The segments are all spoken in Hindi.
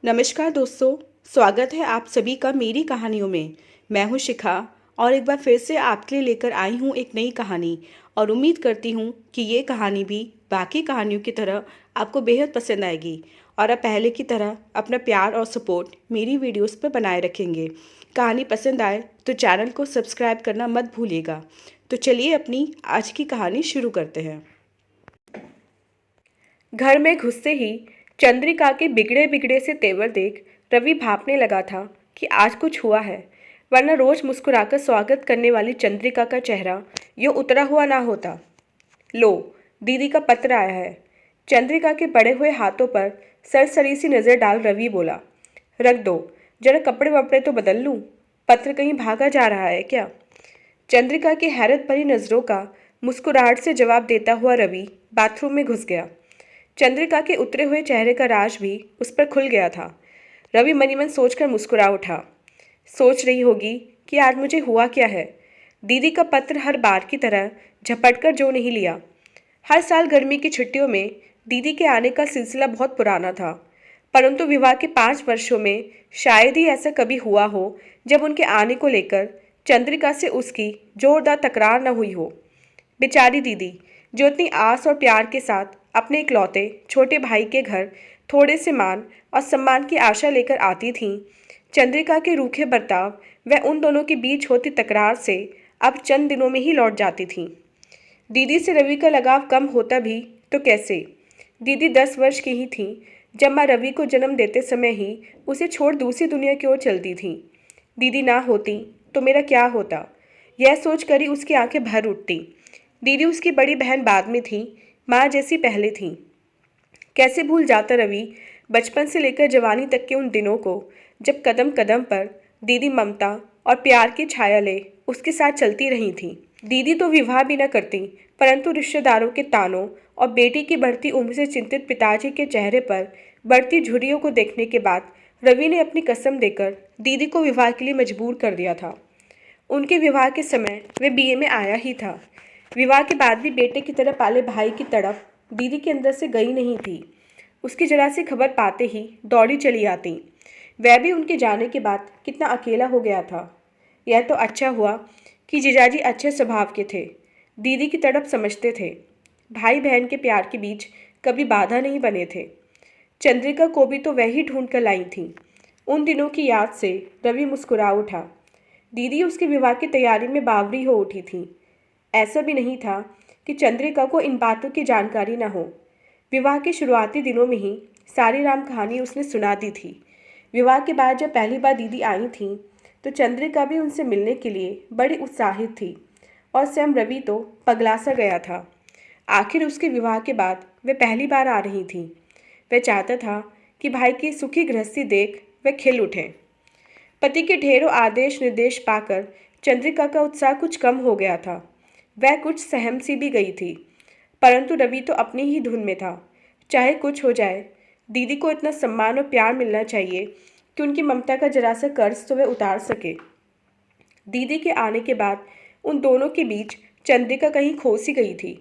नमस्कार दोस्तों। स्वागत है आप सभी का मेरी कहानियों में। मैं हूं शिखा और एक बार फिर से आपके लिए लेकर आई हूं एक नई कहानी और उम्मीद करती हूं कि ये कहानी भी बाकी कहानियों की तरह आपको बेहद पसंद आएगी और आप पहले की तरह अपना प्यार और सपोर्ट मेरी वीडियोस पर बनाए रखेंगे। कहानी पसंद आए तो चैनल को सब्सक्राइब करना मत भूलिएगा। तो चलिए अपनी आज की कहानी शुरू करते हैं। घर में घुसते ही चंद्रिका के बिगड़े बिगड़े से तेवर देख रवि भापने लगा था कि आज कुछ हुआ है, वरना रोज मुस्कुराकर स्वागत करने वाली चंद्रिका का चेहरा यूं उतरा हुआ ना होता। लो, दीदी का पत्र आया है। चंद्रिका के बड़े हुए हाथों पर सरसरी सी नजर डाल रवि बोला। रख दो, जरा कपड़े वपड़े तो बदल लूं। पत्र कहीं भागा जा रहा है क्या? चंद्रिका की हैरत भरी नजरों का मुस्कुराहट से जवाब देता हुआ रवि बाथरूम में घुस गया। चंद्रिका के उतरे हुए चेहरे का राज भी उस पर खुल गया था। रवि मनी मन सोचकर मुस्कुरा उठा। सोच रही होगी कि आज मुझे हुआ क्या है। दीदी का पत्र हर बार की तरह झपटकर जो नहीं लिया। हर साल गर्मी की छुट्टियों में दीदी के आने का सिलसिला बहुत पुराना था, परंतु विवाह के 5 वर्षों में शायद ही ऐसा कभी हुआ हो जब उनके आने को लेकर चंद्रिका से उसकी जोरदार तकरार न हुई हो। बेचारी दीदी, जो इतनी आस और प्यार के साथ अपने इकलौते छोटे भाई के घर थोड़े से मान और सम्मान की आशा लेकर आती थीं, चंद्रिका के रूखे बर्ताव व उन दोनों के बीच होती तकरार से अब चंद दिनों में ही लौट जाती थीं। दीदी से रवि का लगाव कम होता भी तो कैसे। दीदी 10 वर्ष की ही थीं जब माँ रवि को जन्म देते समय ही उसे छोड़ दूसरी दुनिया की ओर चलती थीं। दीदी ना होती तो मेरा क्या होता, यह सोचकर ही उसकी आंखें भर उठती। दीदी उसकी बड़ी बहन बाद में थी, माँ जैसी पहले थी। कैसे भूल जाता रवि बचपन से लेकर जवानी तक के उन दिनों को, जब कदम कदम पर दीदी ममता और प्यार की छाया ले उसके साथ चलती रही थी। दीदी तो विवाह भी न करती, परंतु रिश्तेदारों के तानों और बेटी की बढ़ती उम्र से चिंतित पिताजी के चेहरे पर बढ़ती झुर्रियों को देखने के बाद रवि ने अपनी कसम देकर दीदी को विवाह के लिए मजबूर कर दिया था। उनके विवाह के समय वह बीए में आया ही था। विवाह के बाद भी बेटे की तरह पाले भाई की तड़प दीदी के अंदर से गई नहीं थी। उसकी जरा सी खबर पाते ही दौड़ी चली आती। वह भी उनके जाने के बाद कितना अकेला हो गया था। यह तो अच्छा हुआ कि जीजाजी अच्छे स्वभाव के थे, दीदी की तड़प समझते थे। भाई बहन के प्यार के बीच कभी बाधा नहीं बने थे। चंद्रिका को भी तो वही ढूंढ कर लाई थी। उन दिनों की याद से रवि मुस्कुरा उठा। दीदी उसके विवाह की तैयारी में बावरी हो उठी थी। ऐसा भी नहीं था कि चंद्रिका को इन बातों की जानकारी न हो। विवाह के शुरुआती दिनों में ही सारी राम कहानी उसने सुना दी थी। विवाह के बाद जब पहली बार दीदी आई थी तो चंद्रिका भी उनसे मिलने के लिए बड़ी उत्साहित थी और स्वयं रवि तो पगला सा गया था। आखिर उसके विवाह के बाद वे पहली बार आ रही थी। वह चाहता था कि भाई की सुखी गृहस्थी देख वे खिल उठें। पति के ढेरों आदेश निर्देश पाकर चंद्रिका का उत्साह कुछ कम हो गया था। वह कुछ सहम सी भी गई थी, परंतु रवि तो अपनी ही धुन में था। चाहे कुछ हो जाए, दीदी को इतना सम्मान और प्यार मिलना चाहिए कि उनकी ममता का जरा सा कर्ज तो वह उतार सके। दीदी के आने के बाद उन दोनों के बीच चंद्रिका कहीं खो सी गई थी।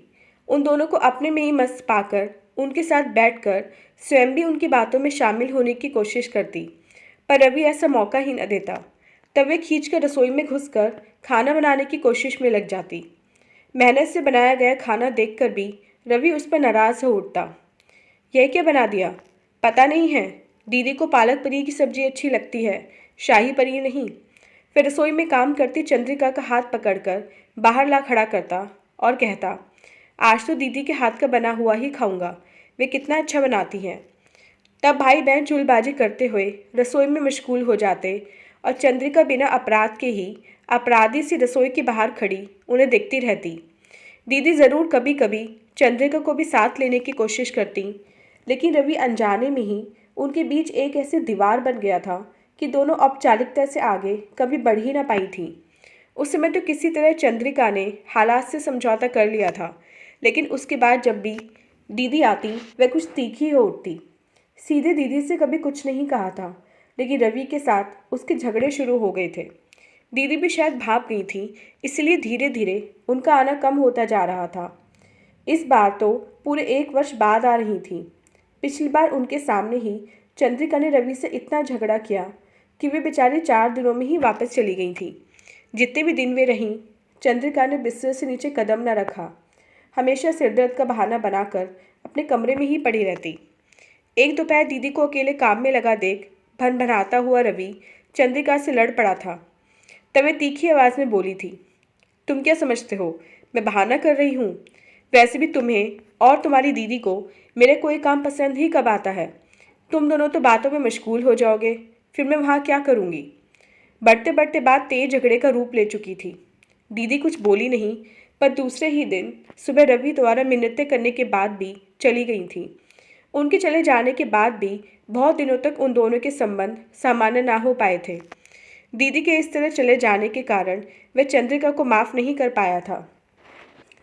उन दोनों को अपने में ही मस्त पाकर उनके साथ बैठकर स्वयं भी उनकी बातों में शामिल होने की कोशिश करती, पर रवि ऐसा मौका ही न देता। तब वे खींचकर रसोई में घुसकर खाना बनाने की कोशिश में लग जाती। मेहनत से बनाया गया खाना देखकर भी रवि उस पर नाराज हो उठता। यह क्या बना दिया? पता नहीं है, दीदी को पालक पनीर की सब्जी अच्छी लगती है, शाही पनीर नहीं। फिर रसोई में काम करती चंद्रिका का हाथ पकड़कर बाहर ला खड़ा करता और कहता, आज तो दीदी के हाथ का बना हुआ ही खाऊंगा, वे कितना अच्छा बनाती हैं। तब भाई बहन चुलबाजी करते हुए रसोई में मशगूल हो जाते और चंद्रिका बिना अपराध के ही अपराधी सी रसोई के बाहर खड़ी उन्हें देखती रहती। दीदी ज़रूर कभी कभी चंद्रिका को भी साथ लेने की कोशिश करती, लेकिन रवि अनजाने में ही उनके बीच एक ऐसी दीवार बन गया था कि दोनों औपचारिकता से आगे कभी बढ़ ही ना पाई थी। उस समय तो किसी तरह चंद्रिका ने हालात से समझौता कर लिया था, लेकिन उसके बाद जब भी दीदी आती वह कुछ तीखी हो उठती। सीधे दीदी से कभी कुछ नहीं कहा था, लेकिन रवि के साथ उसके झगड़े शुरू हो गए थे। दीदी भी शायद भाप गई थी, इसलिए धीरे धीरे उनका आना कम होता जा रहा था। इस बार तो पूरे 1 वर्ष बाद आ रही थी। पिछली बार उनके सामने ही चंद्रिका ने रवि से इतना झगड़ा किया कि वे बेचारी 4 दिनों में ही वापस चली गई थी। जितने भी दिन वे रहीं, चंद्रिका ने बिस्तर से नीचे कदम न रखा। हमेशा सिरदर्द का बहाना बनाकर अपने कमरे में ही पड़ी रहती। एक दोपहर दीदी को अकेले काम में लगा देख भनभनाता हुआ रवि चंद्रिका से लड़ पड़ा था। तब वे तीखी आवाज़ में बोली थी, तुम क्या समझते हो मैं बहाना कर रही हूँ? वैसे भी तुम्हें और तुम्हारी दीदी को मेरे कोई काम पसंद ही कब आता है? तुम दोनों तो बातों में मशगूल हो जाओगे, फिर मैं वहाँ क्या करूँगी? बढ़ते बढ़ते बात तेज झगड़े का रूप ले चुकी थी। दीदी कुछ बोली नहीं, पर दूसरे ही दिन सुबह रवि द्वारा मिन्नतें करने के बाद भी चली गई थी। उनके चले जाने के बाद भी बहुत दिनों तक उन दोनों के संबंध सामान्य ना हो पाए थे। दीदी के इस तरह चले जाने के कारण वह चंद्रिका को माफ़ नहीं कर पाया था।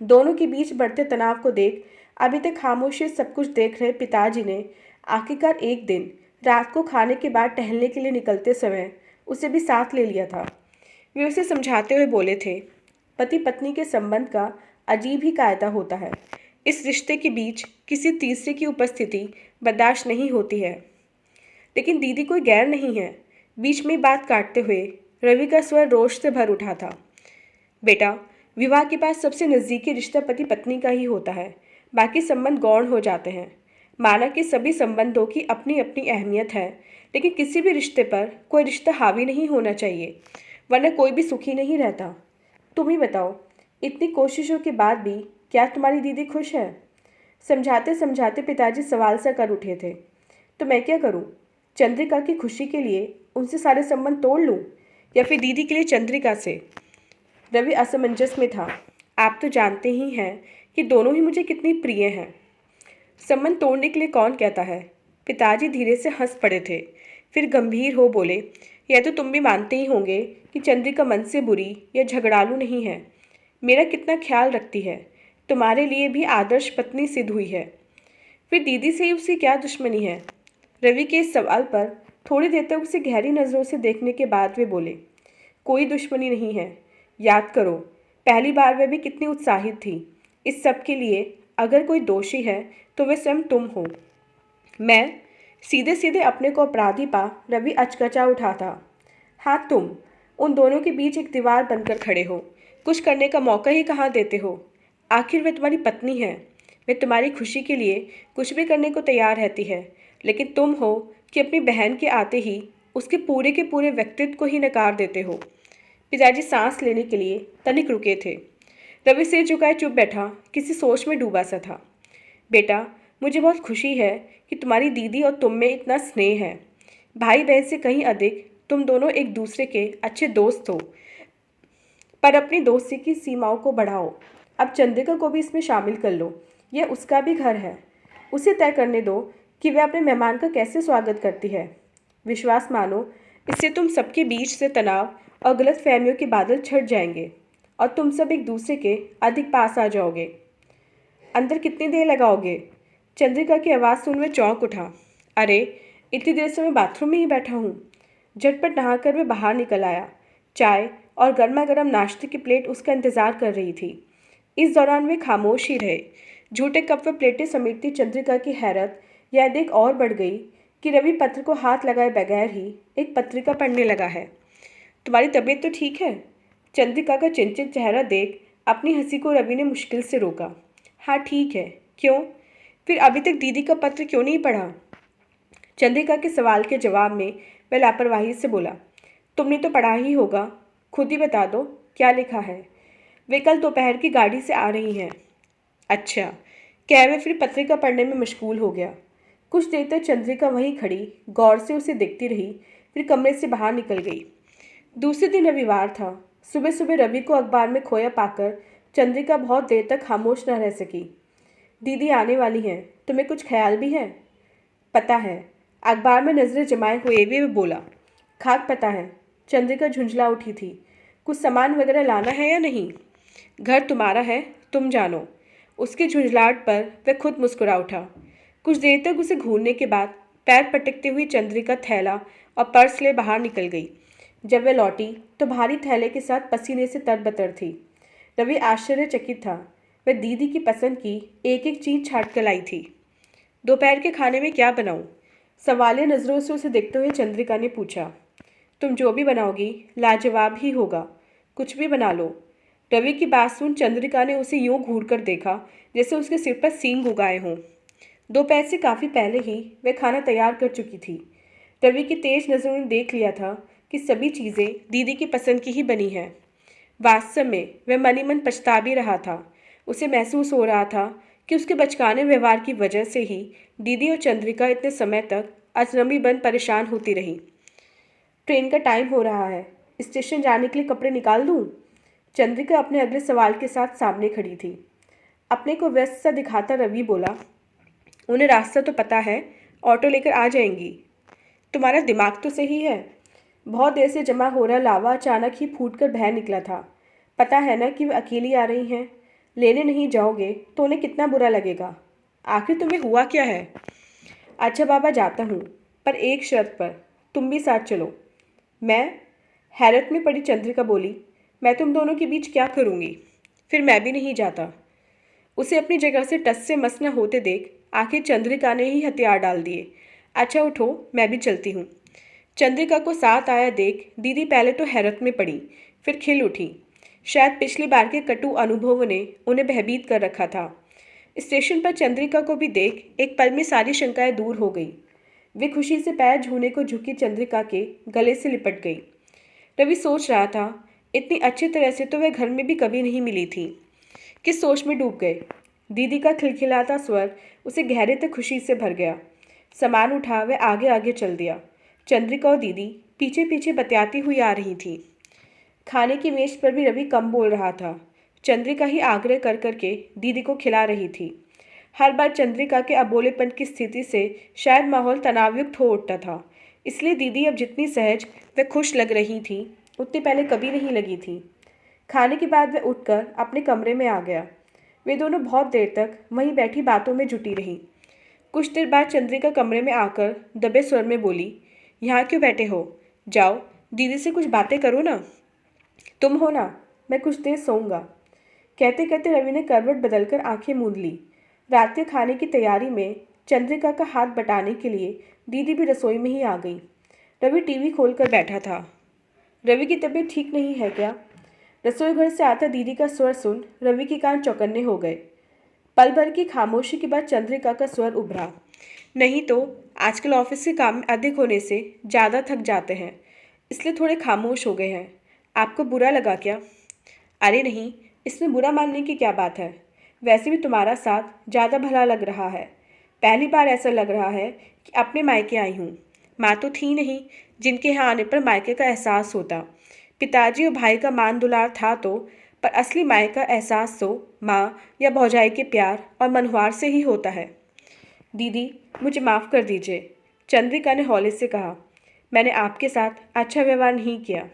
दोनों के बीच बढ़ते तनाव को देख अभी तक खामोशी सब कुछ देख रहे पिताजी ने आखिरकार एक दिन रात को खाने के बाद टहलने के लिए निकलते समय उसे भी साथ ले लिया था। वे उसे समझाते हुए बोले थे, पति पत्नी के संबंध का अजीब ही कायदा होता है। इस रिश्ते के बीच किसी तीसरे की उपस्थिति बर्दाश्त नहीं होती है। लेकिन दीदी कोई गैर नहीं है। बीच में बात काटते हुए रवि का स्वर रोष से भर उठा था। बेटा, विवाह के पास सबसे नज़दीकी रिश्ता पति पत्नी का ही होता है, बाकी संबंध गौण हो जाते हैं। माना कि सभी संबंधों की अपनी अपनी अहमियत है, लेकिन किसी भी रिश्ते पर कोई रिश्ता हावी नहीं होना चाहिए, वरना कोई भी सुखी नहीं रहता। तुम ही बताओ, इतनी कोशिशों के बाद भी क्या तुम्हारी दीदी खुश है? समझाते समझाते पिताजी सवाल सा कर उठे थे। तो मैं क्या करूं? चंद्रिका की खुशी के लिए उनसे सारे संबंध तोड़ लूं, या फिर दीदी के लिए चंद्रिका से? रवि असमंजस में था। आप तो जानते ही हैं कि दोनों ही मुझे कितनी प्रिय हैं। संबंध तोड़ने के लिए कौन कहता है? पिताजी धीरे से हंस पड़े थे, फिर गंभीर हो बोले, यह तो तुम भी मानते ही होंगे कि चंद्रिका मन से बुरी या झगड़ालू नहीं है। मेरा कितना ख्याल रखती है, तुम्हारे लिए भी आदर्श पत्नी सिद्ध हुई है। फिर दीदी से ही उसकी क्या दुश्मनी है? रवि के इस सवाल पर थोड़ी देर तक उसे गहरी नज़रों से देखने के बाद वे बोले, कोई दुश्मनी नहीं है। याद करो, पहली बार वह भी कितनी उत्साहित थी। इस सब के लिए अगर कोई दोषी है तो वह स्वयं तुम हो। मैं? सीधे सीधे अपने को अपराधी पा रवि अचकचा उठा था। हाँ, तुम उन दोनों के बीच एक दीवार बनकर खड़े हो। कुछ करने का मौका ही कहाँ देते हो? आखिर वह तुम्हारी पत्नी है, वह तुम्हारी खुशी के लिए कुछ भी करने को तैयार रहती है, लेकिन तुम हो कि अपनी बहन के आते ही उसके पूरे व्यक्तित्व को ही नकार देते हो। पिताजी सांस लेने के लिए तनिक रुके थे। रवि सिर झुकाए चुप बैठा, किसी सोच में डूबा सा था। बेटा, मुझे बहुत खुशी है कि तुम्हारी दीदी और तुम में इतना स्नेह है। भाई बहन से कहीं अधिक तुम दोनों एक दूसरे के अच्छे दोस्त हो, पर अपनी दोस्ती की सीमाओं को बढ़ाओ। अब चंद्रिका को भी इसमें शामिल कर लो, यह उसका भी घर है। उसे तय करने दो कि वह अपने मेहमान का कैसे स्वागत करती है। विश्वास मानो, इससे तुम सबके बीच से तनाव और गलत फहमियों के बादल छट जाएंगे और तुम सब एक दूसरे के अधिक पास आ जाओगे। अंदर कितनी देर लगाओगे? चंद्रिका की आवाज़ सुन वह चौंक उठा। अरे, इतनी देर से मैं बाथरूम में ही बैठा हूँ। झटपट नहाकर वह बाहर निकल आया। चाय और गर्मा गर्म नाश्ते की प्लेट उसका इंतज़ार कर रही थी। इस दौरान वे खामोश ही रहे। झूठे कप व प्लेटें समेटती चंद्रिका की हैरत यह देख और बढ़ गई कि रवि पत्र को हाथ लगाए बगैर ही एक पत्रिका पढ़ने लगा है। तुम्हारी तबीयत तो ठीक है? चंद्रिका का चिंतित चेहरा देख अपनी हंसी को रवि ने मुश्किल से रोका। हाँ, ठीक है। क्यों? फिर अभी तक दीदी का पत्र क्यों नहीं पढ़ा? चंद्रिका के सवाल के जवाब में वह लापरवाही से बोला, तुमने तो पढ़ा ही होगा, खुद ही बता दो क्या लिखा है। वे कल दोपहर की गाड़ी से आ रही हैं। अच्छा, कह वे फिर पत्रिका पढ़ने में मशगूल हो गया। कुछ देर तक चंद्रिका वहीं खड़ी गौर से उसे देखती रही, फिर कमरे से बाहर निकल गई। दूसरे दिन रविवार था। सुबह सुबह रवि को अखबार में खोया पाकर चंद्रिका बहुत देर तक खामोश न रह सकी। दीदी आने वाली हैं, तुम्हें कुछ ख्याल भी है? पता है, अखबार में नज़रें जमाए हुए वे बोला। खाक पता है। चंद्रिका झुंझला उठी थी। कुछ सामान वगैरह लाना है या नहीं? घर तुम्हारा है, तुम जानो। उसकी झुंझलाहट पर वह खुद मुस्कुरा उठा। कुछ देर तक उसे घूरने के बाद पैर पटकते हुई चंद्रिका थैला और पर्स ले बाहर निकल गई। जब वह लौटी तो भारी थैले के साथ पसीने से तरबतर थी। रवि आश्चर्यचकित था। वह दीदी की पसंद की एक एक चीज़ छाट कर लाई थी। दोपहर के खाने में क्या बनाऊं? सवालिया नज़रों से उसे देखते हुए चंद्रिका ने पूछा, तुम जो भी बनाओगी लाजवाब ही होगा, कुछ भी बना लो। रवि की बात सुन चंद्रिका ने उसे यूं घूर कर देखा जैसे उसके सिर पर सींग उगाए हों। दोपहर से काफ़ी पहले ही वह खाना तैयार कर चुकी थी। रवि की तेज नज़रों ने देख लिया था कि सभी चीज़ें दीदी की पसंद की ही बनी हैं। वास्तव में वह मन ही मन पछता भी रहा था। उसे महसूस हो रहा था कि उसके बचकाने व्यवहार की वजह से ही दीदी और चंद्रिका इतने समय तक अजनबी बन परेशान होती रही। ट्रेन का टाइम हो रहा है, स्टेशन जाने के लिए कपड़े निकाल दूँ? चंद्रिका अपने अगले सवाल के साथ सामने खड़ी थी। अपने को व्यस्त सा दिखाता रवि बोला, उन्हें रास्ता तो पता है, ऑटो लेकर आ जाएंगी। तुम्हारा दिमाग तो सही है। बहुत देर से जमा हो रहा लावा अचानक ही फूट कर बह निकला था। पता है ना कि वे अकेली आ रही हैं। लेने नहीं जाओगे तो उन्हें कितना बुरा लगेगा। आखिर तुम्हें हुआ क्या है? अच्छा बाबा जाता हूँ, पर एक शर्त पर, तुम भी साथ चलो। मैं? हैरत में पड़ी चंद्रिका बोली, मैं तुम दोनों के बीच क्या करूँगी? फिर मैं भी नहीं जाता। उसे अपनी जगह से टस से मस न होते देख आखिर चंद्रिका ने ही हथियार डाल दिए। अच्छा उठो, मैं भी चलती हूँ। चंद्रिका को साथ आया देख दीदी पहले तो हैरत में पड़ी, फिर खिल उठी। शायद पिछली बार के कटु अनुभवों ने उन्हें भयभीत कर रखा था। स्टेशन पर चंद्रिका को भी देख एक पल में सारी शंकाएं दूर हो गई। वे खुशी से पैर छूने को झुकी चंद्रिका के गले से लिपट गई। रवि सोच रहा था, इतनी अच्छी तरह से तो वह घर में भी कभी नहीं मिली थी। किस सोच में डूब गए। दीदी का खिलखिलाता स्वर उसे गहरे तक खुशी से भर गया। सामान उठा वह आगे आगे चल दिया। चंद्रिका और दीदी पीछे पीछे बतियाती हुई आ रही थी। खाने की मेज पर भी रवि कम बोल रहा था। चंद्रिका ही आग्रह कर करके दीदी को खिला रही थी। हर बार चंद्रिका के अबोलेपन की स्थिति से शायद माहौल तनावयुक्त हो उठता था। इसलिए दीदी अब जितनी सहज व खुश लग रही थी उतनी पहले कभी नहीं लगी थी। खाने के बाद वह उठकर अपने कमरे में आ गया। वे दोनों बहुत देर तक वहीं बैठी बातों में जुटी रहीं। कुछ देर बाद चंद्रिका कमरे में आकर दबे स्वर में बोली, यहाँ क्यों बैठे हो? जाओ दीदी से कुछ बातें करो ना। तुम हो ना, मैं कुछ देर सोऊंगा। कहते कहते रवि ने करवट बदलकर आंखें मूंद ली। रात के खाने की तैयारी में चंद्रिका का हाथ बटाने के लिए दीदी भी रसोई में ही आ गई। रवि टीवी खोलकर बैठा था। रवि की तबीयत ठीक नहीं है क्या? रसोई घर से आता दीदी का स्वर सुन रवि के कान चौकन्ने हो गए। पल भर की खामोशी के बाद चंद्रिका का स्वर उभरा, नहीं तो आजकल ऑफिस के काम अधिक होने से ज़्यादा थक जाते हैं, इसलिए थोड़े खामोश हो गए हैं। आपको बुरा लगा क्या? अरे नहीं, इसमें बुरा मानने की क्या बात है। वैसे भी तुम्हारा साथ ज़्यादा भला लग रहा है। पहली बार ऐसा लग रहा है कि अपने मायके आई हूँ। माँ तो थी नहीं जिनके यहाँ आने पर मायके का एहसास होता। पिताजी और भाई का मान दुलार था तो, पर असली मायके का एहसास तो माँ या भौजाई के प्यार और मनहुआर से ही होता है। दीदी मुझे माफ़ कर दीजिए, चंद्रिका ने हौले से कहा। मैंने आपके साथ अच्छा व्यवहार नहीं किया।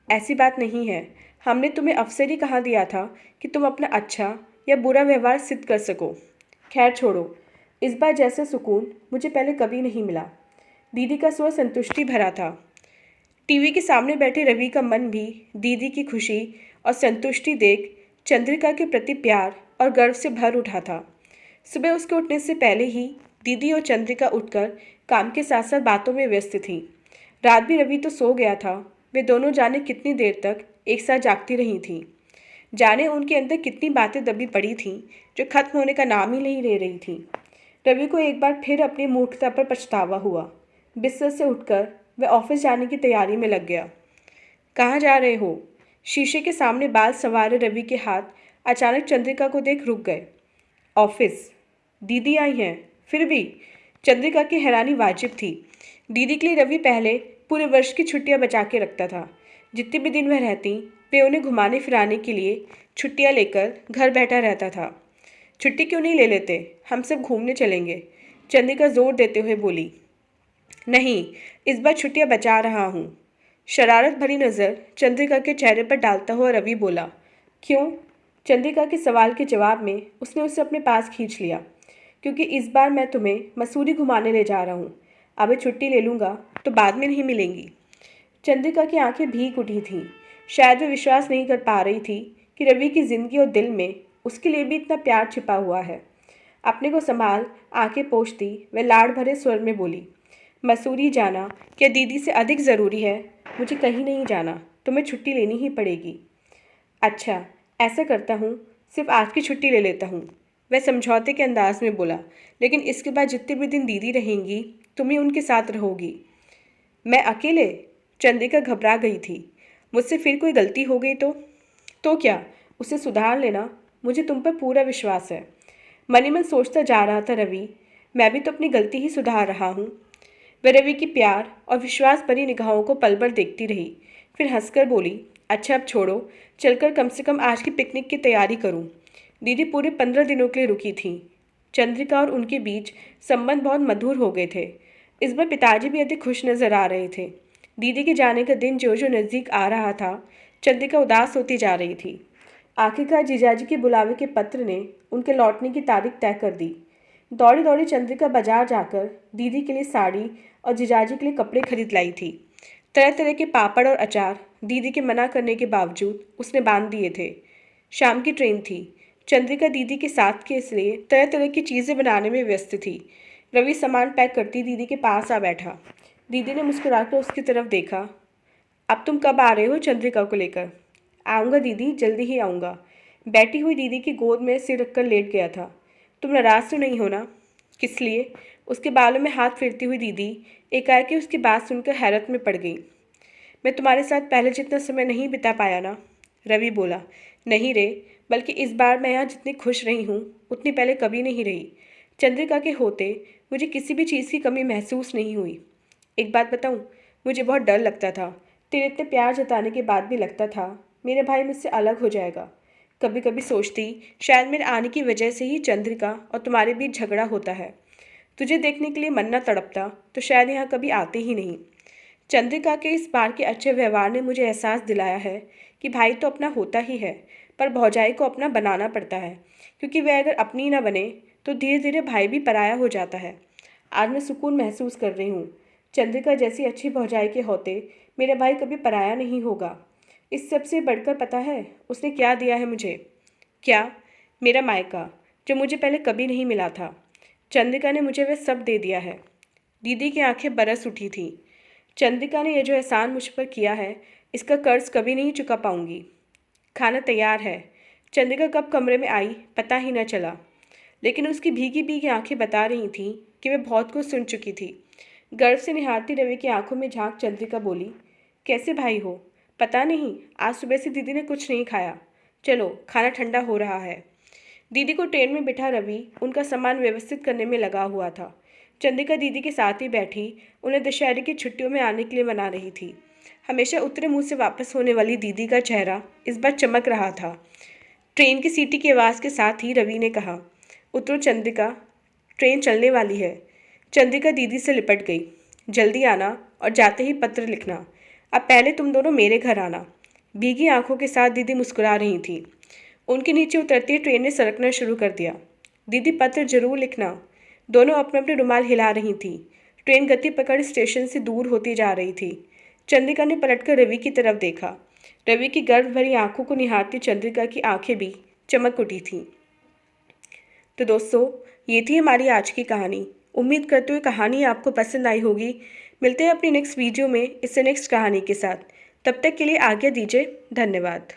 ऐसी बात नहीं है। हमने तुम्हें अवसर ही कहाँ दिया था कि तुम अपना अच्छा या बुरा व्यवहार सिद्ध कर सको। खैर छोड़ो, इस बार जैसा सुकून मुझे पहले कभी नहीं मिला। दीदी का स्वर संतुष्टि भरा था। टीवी के सामने बैठे रवि का मन भी दीदी की खुशी और संतुष्टि देख चंद्रिका के प्रति प्यार और गर्व से भर उठा था। सुबह उसके उठने से पहले ही दीदी और चंद्रिका उठकर काम के साथ साथ बातों में व्यस्त थी। रात भी रवि तो सो गया था। वे दोनों जाने कितनी देर तक एक साथ जागती रही थीं। जाने उनके अंदर कितनी बातें दबी पड़ी थीं जो खत्म होने का नाम ही नहीं ले रही थीं। रवि को एक बार फिर अपनी मूर्खता पर पछतावा हुआ। बिस्तर से उठकर वह ऑफिस जाने की तैयारी में लग गया। कहाँ जा रहे हो? शीशे के सामने बाल संवारे रवि के हाथ अचानक चंद्रिका को देख रुक गए। ऑफिस? दीदी आई हैं? फिर भी चंद्रिका की हैरानी वाजिब थी। दीदी के लिए रवि पहले पूरे वर्ष की छुट्टियां बचा के रखता था। जितने भी दिन वह रहती वे उन्हें घुमाने फिराने के लिए छुट्टियां लेकर घर बैठा रहता था। छुट्टी क्यों नहीं ले लेते? हम सब घूमने चलेंगे, चंद्रिका जोर देते हुए बोली। नहीं, इस बार छुट्टियां बचा रहा हूँ। शरारत भरी नज़र चंद्रिका के चेहरे पर डालता हुआ रवि बोला। क्यों? चंद्रिका के सवाल के जवाब में उसने उसे अपने पास खींच लिया। क्योंकि इस बार मैं तुम्हें मसूरी घुमाने ले जा रहा हूँ। अभी छुट्टी ले लूँगा तो बाद में नहीं मिलेंगी। चंद्रिका की आंखें भीग उठी थीं। शायद वे विश्वास नहीं कर पा रही थी कि रवि की ज़िंदगी और दिल में उसके लिए भी इतना प्यार छिपा हुआ है। अपने को संभाल आंखें पोंछती वह लाड़ भरे स्वर में बोली, मसूरी जाना क्या दीदी से अधिक ज़रूरी है? मुझे कहीं नहीं जाना, तुम्हें छुट्टी लेनी ही पड़ेगी। अच्छा, ऐसा करता हूँ, सिर्फ आज की छुट्टी ले लेता हूँ, वह समझौते के अंदाज में बोला। लेकिन इसके बाद जितने भी दिन दीदी रहेंगी तुम ही उनके साथ रहोगी। मैं अकेले? चंद्रिका घबरा गई थी। मुझसे फिर कोई गलती हो गई तो क्या? उसे सुधार लेना, मुझे तुम पर पूरा विश्वास है। मन ही मन सोचता जा रहा था रवि, मैं भी तो अपनी गलती ही सुधार रहा हूँ। वह रवि की प्यार और विश्वास भरी निगाहों को पल भर देखती रही, फिर हंसकर बोली, अच्छा अब छोड़ो, चलकर कम से कम आज की पिकनिक की तैयारी करूँ। दीदी पूरे 15 दिनों के लिए रुकी थी। चंद्रिका और उनके बीच संबंध बहुत मधुर हो गए थे। इस बार पिताजी भी अधिक खुश नजर आ रहे थे। दीदी के जाने का दिन जो जो नज़दीक आ रहा था, चंद्रिका उदास होती जा रही थी। आखिरकार जीजाजी के बुलावे के पत्र ने उनके लौटने की तारीख तय कर दी। दौड़ी दौड़ी चंद्रिका बाजार जाकर दीदी के लिए साड़ी और जीजाजी के लिए कपड़े खरीद लाई थी। तरह तरह के पापड़ और अचार दीदी के मना करने के बावजूद उसने बांध दिए थे। शाम की ट्रेन थी। चंद्रिका दीदी के साथ के इसलिए तरह तरह की चीज़ें बनाने में व्यस्त थी। रवि सामान पैक करती दीदी के पास आ बैठा। दीदी ने मुस्कुराकर उसकी तरफ देखा। अब तुम कब आ रहे हो चंद्रिका को लेकर? आऊँगा दीदी, जल्दी ही आऊँगा। बैठी हुई दीदी की गोद में सिर रखकर लेट गया था। तुम नाराज़ तो नहीं हो ना? किस लिए? उसके बालों में हाथ फेरती हुई दीदी एकाएक उसकी बात सुनकर हैरत में पड़ गई। मैं तुम्हारे साथ पहले जितना समय नहीं बिता पाया ना? रवि बोला। नहीं रे, बल्कि इस बार मैं यहाँ जितनी खुश रही हूँ उतनी पहले कभी नहीं रही। चंद्रिका के होते मुझे किसी भी चीज़ की कमी महसूस नहीं हुई। एक बात बताऊँ, मुझे बहुत डर लगता था। तेरे इतने प्यार जताने के बाद भी लगता था मेरे भाई मुझसे अलग हो जाएगा। कभी कभी सोचती शायद मेरे आने की वजह से ही चंद्रिका और तुम्हारे बीच झगड़ा होता है। तुझे देखने के लिए मन न तड़पता तो शायद यहाँ कभी आते ही नहीं। चंद्रिका के इस बार के अच्छे व्यवहार ने मुझे एहसास दिलाया है कि भाई तो अपना होता ही है, पर भौजाई को अपना बनाना पड़ता है, क्योंकि वह अगर अपनी ना बने तो धीरे धीरे भाई भी पराया हो जाता है। आज मैं सुकून महसूस कर रही हूँ। चंद्रिका जैसी अच्छी भौजाई के होते मेरा भाई कभी पराया नहीं होगा। इस सब से बढ़कर पता है उसने क्या दिया है मुझे? क्या? मेरा मायका, जो मुझे पहले कभी नहीं मिला था। चंद्रिका ने मुझे वह सब दे दिया है। दीदी की आंखें बरस उठी थीं। चंद्रिका ने यह जो एहसान मुझ पर किया है, इसका कर्ज कभी नहीं चुका पाऊंगी। खाना तैयार है। चंद्रिका कब कमरे में आई पता ही न चला, लेकिन उसकी भीगी भीगी आंखें बता रही थीं कि वह बहुत कुछ सुन चुकी थी। गर्व से निहारती रवि की आंखों में झांक चंद्रिका बोली, कैसे भाई हो? पता नहीं, आज सुबह से दीदी ने कुछ नहीं खाया। चलो, खाना ठंडा हो रहा है। दीदी को ट्रेन में बिठा रवि उनका सामान व्यवस्थित करने में लगा हुआ था। चंद्रिका दीदी के साथ ही बैठी उन्हें दशहरे की छुट्टियों में आने के लिए मना रही थी। हमेशा उतरे मुंह से वापस होने वाली दीदी का चेहरा इस बार चमक रहा था। ट्रेन की सीटी की आवाज़ के साथ ही रवि ने कहा, उतरो चंद्रिका, ट्रेन चलने वाली है। चंद्रिका दीदी से लिपट गई। जल्दी आना और जाते ही पत्र लिखना। अब पहले तुम दोनों मेरे घर आना। भीगी आंखों के साथ दीदी मुस्कुरा रही थी। उनके नीचे उतरती ट्रेन ने सरकना शुरू कर दिया। दीदी पत्र जरूर लिखना। दोनों अपने अपने रुमाल हिला रही थी। ट्रेन गति पकड़ स्टेशन से दूर होती जा रही थी। चंद्रिका ने पलटकर रवि की तरफ देखा। रवि की गर्व भरी आंखों को निहारती चंद्रिका की आंखें भी चमक उठी थीं। तो दोस्तों, ये थी हमारी आज की कहानी। उम्मीद करते हुए कहानी आपको पसंद आई होगी। मिलते हैं अपनी नेक्स्ट वीडियो में इससे नेक्स्ट कहानी के साथ। तब तक के लिए आज्ञा दीजिए। धन्यवाद।